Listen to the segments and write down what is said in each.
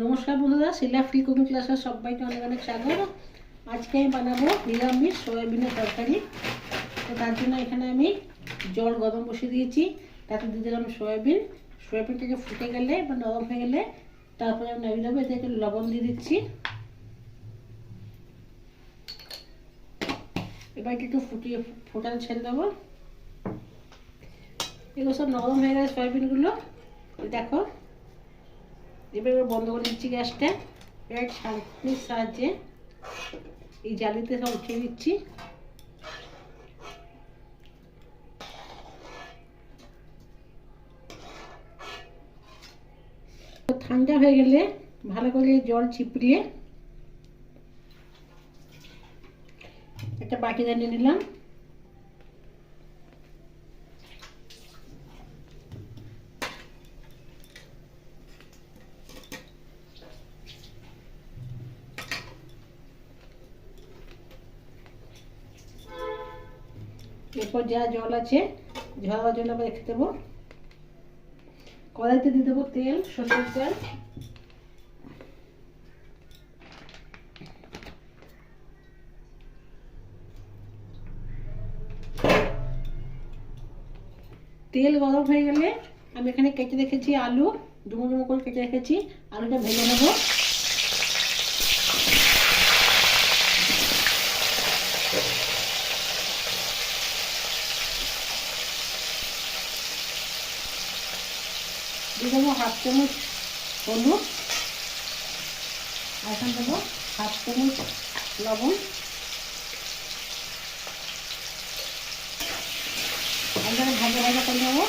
নমস্কার বন্ধুরা, শিলা free cooking ক্লাসের সবাইকে অনেক অনেক স্বাগত। আজকে আমি বানাবো নিরামিষ সয়াবিনের তরকারি। তো তার জন্য এখানে আমি জল গরম বসিয়ে দিয়েছি, তাতে দিয়ে দিলাম সয়াবিন। সয়াবিনটাকে ফুটে গেলে বা নরম হয়ে গেলে তারপরে আমি নামিয়ে দেবো। এতে একটু লবণ দিয়ে দিচ্ছি। এবার একটু ফোটানো ছেড়ে দেবো। এগুলো সব নরম হয়ে গেছে সয়াবিনগুলো, দেখো। এবার বন্ধ করে দিচ্ছি গ্যাসটা। এবার ছাঁকনির সাহায্যে এই জালিতে সব উঠিয়ে দিচ্ছি। ঠান্ডা হয়ে গেলে ভালো করে জল চিপড়িয়ে একটা বাটিতে নিয়ে নিলাম। এরপর যা জল আছে ঝরা জল আবার রেখে দেবো। কড়াইতে দিয়ে দেবো তেল, সরষের তেল। তেল গরম হয়ে গেলে আমি এখানে কেটে রেখেছি আলু, ডুমো ডুমো করে কেটে রেখেছি। আলুটা ভেজে নেবো। দিয়ে দেবো 1/2 চামচ হলুদ, আর এখানে দেবো 1/2 চামচ লবণ। আমরা ভাজা ভাজা করে নেবো।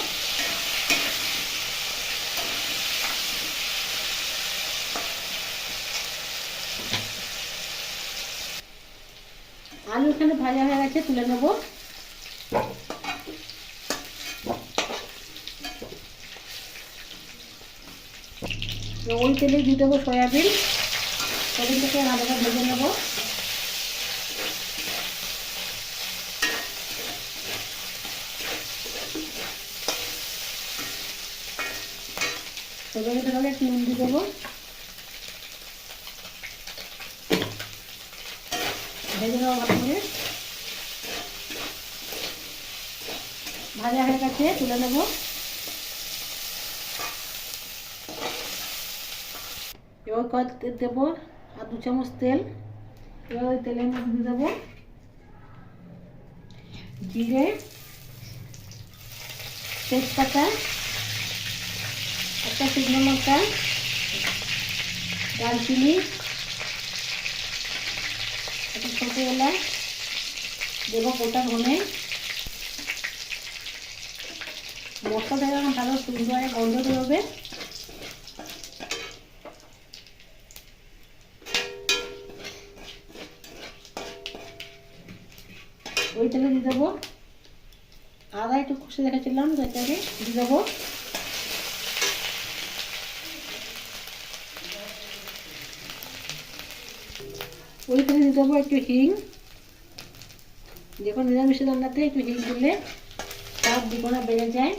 আলু এখানে ভাজা হয়ে গেছে, তুলে নেবো। ওই তেলে দিয়ে দেবো সয়াবিন। সয়াবিনটাকে হালকা ভেজে নেবো। সয়াবিনটা হলে একটু নুন দিয়ে দেবো। ভেজে নেবো ভালো করে। ভাজা হয়ে গেছে, তুলে নেবো। এবার কড়াইতে দেবো আর 2 চামচ তেল। এবার ওই তেলের মধ্যে দিয়ে দেবো জিরে, তেজপাতা, একটা শুকনো লঙ্কা, দারচিনি, একটা ছোটো এলাচ, দেবো গোটা ধনে। মশলাটা যখন ভালো সুন্দর গন্ধ বেরোবে ওই তেলে দিয়ে দেবো আদা একটু কষে রেখেছিলাম, সেটাকে দিয়ে দেবো। ওই তেলে দিয়ে দেবো একটু হিং। যখন নিরামিষ রান্নাতে একটু হিং দিলে স্বাদ দ্বিগুণে বেড়ে যায়।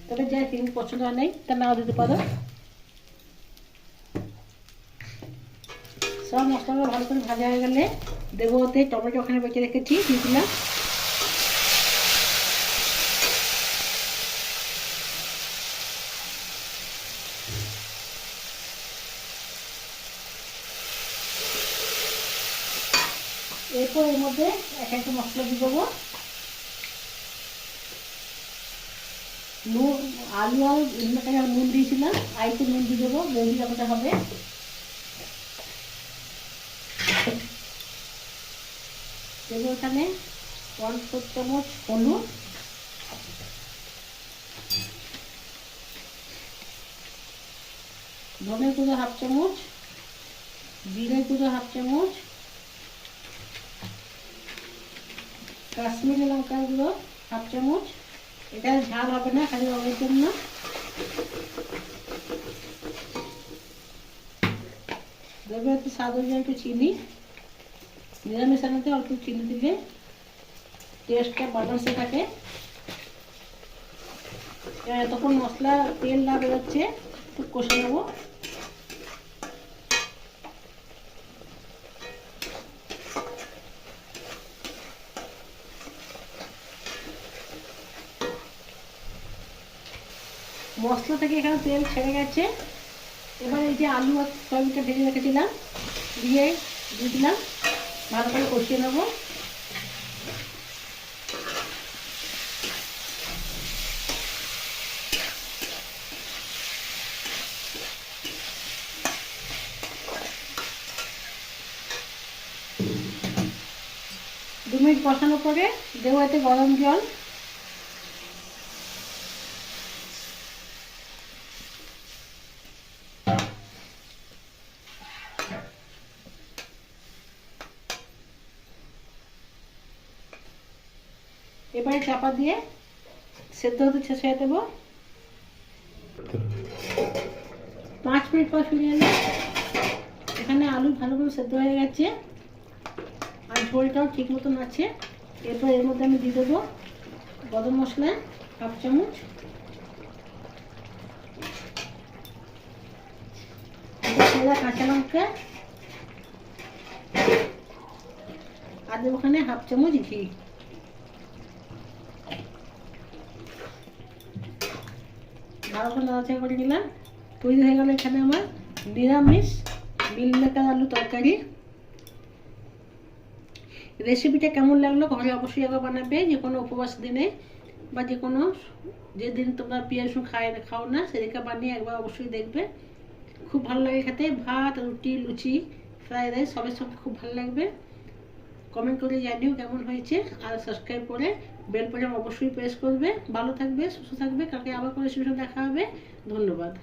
তবে যা হিং পছন্দ হয় নাই তা নাও দিতে পারো। সব মশলাগুলো ভালো করে ভাজা হয়ে গেলে দেবো ওতে টমেটো ওখানে বেঁচে রেখেছি, দিয়ে দিলাম। এরপর এর মধ্যে একটা মশলা দিয়ে দেবো। নুন, আলু আর নুন দিয়েছিলাম, আর একটু নুন দিয়ে দেবো। নুন যতটা হবে দেবো এখানে 1/4 চামচ হলুদ, ধনে গুঁড়ো 1/2 চামচ, জিরে গুঁড়ো 1/2 চামচ, কাশ্মীরি লঙ্কা গুঁড়ো 1/2 চামচ। এটা ঝাল হবে না, খালি রঙের জন্য। দেবো একটু স্বাদ অনুযায়ী একটু চিনি। নিরামিষ রান্নাতে অল্প চিনি দিলে টেস্টটা বালান্সে থাকে। এতক্ষণ মশলা তেল না বেরোচ্ছে একটু কষে নেবো। মশলা থেকে এখানে তেল ছেড়ে গেছে। এবার এই যে আলু আর সয়াবিনটা ভেজে রেখেছিলাম দিয়ে দিলাম, ভালো করে কষিয়ে নেবো। দু মিনিট কষানোর পরে দেবো এতে গরম জল। এবারে চাপা দিয়ে সেদ্ধ হতে ছেঁচে দেবো। 5 মিনিট পর ফিরে এলে এখানে আলু ভালো করে সেদ্ধ হয়ে গেছে আর ঝোলটাও ঠিক মতন আছে। এরপর এর মধ্যে আমি দিয়ে দেবো গরম মশলা 1/2 চামচ, কাঁচা লঙ্কা আর দেবো ওখানে 1/2 চামচ ঘি। ভালো করে নাড়াচাড়া করে নিলাম। তৈরি হয়ে গেল এখানে আমার নিরামিষ মিলমেকার আলু তরকারি। রেসিপিটা কেমন লাগলো ঘরে অবশ্যই একবার বানাবে, যে কোনো উপবাস দিনে বা যে কোনো যেদিন তোমরা পেঁয়াজ রসুন খাও না সেদিনকে বানিয়ে একবার অবশ্যই দেখবে। খুব ভালো লাগে খেতে, ভাত, রুটি, লুচি, ফ্রাইড রাইস সবের সঙ্গে খুব ভালো লাগবে। কমেন্ট করে জানিও কেমন হয়েছে, আর সাবস্ক্রাইব করে বেল বাটন অবশ্যই প্রেস করবে। ভালো থাকবে, সুস্থ থাকবে, কালকে আবার কোনো রেসিপি দেখা হবে। ধন্যবাদ।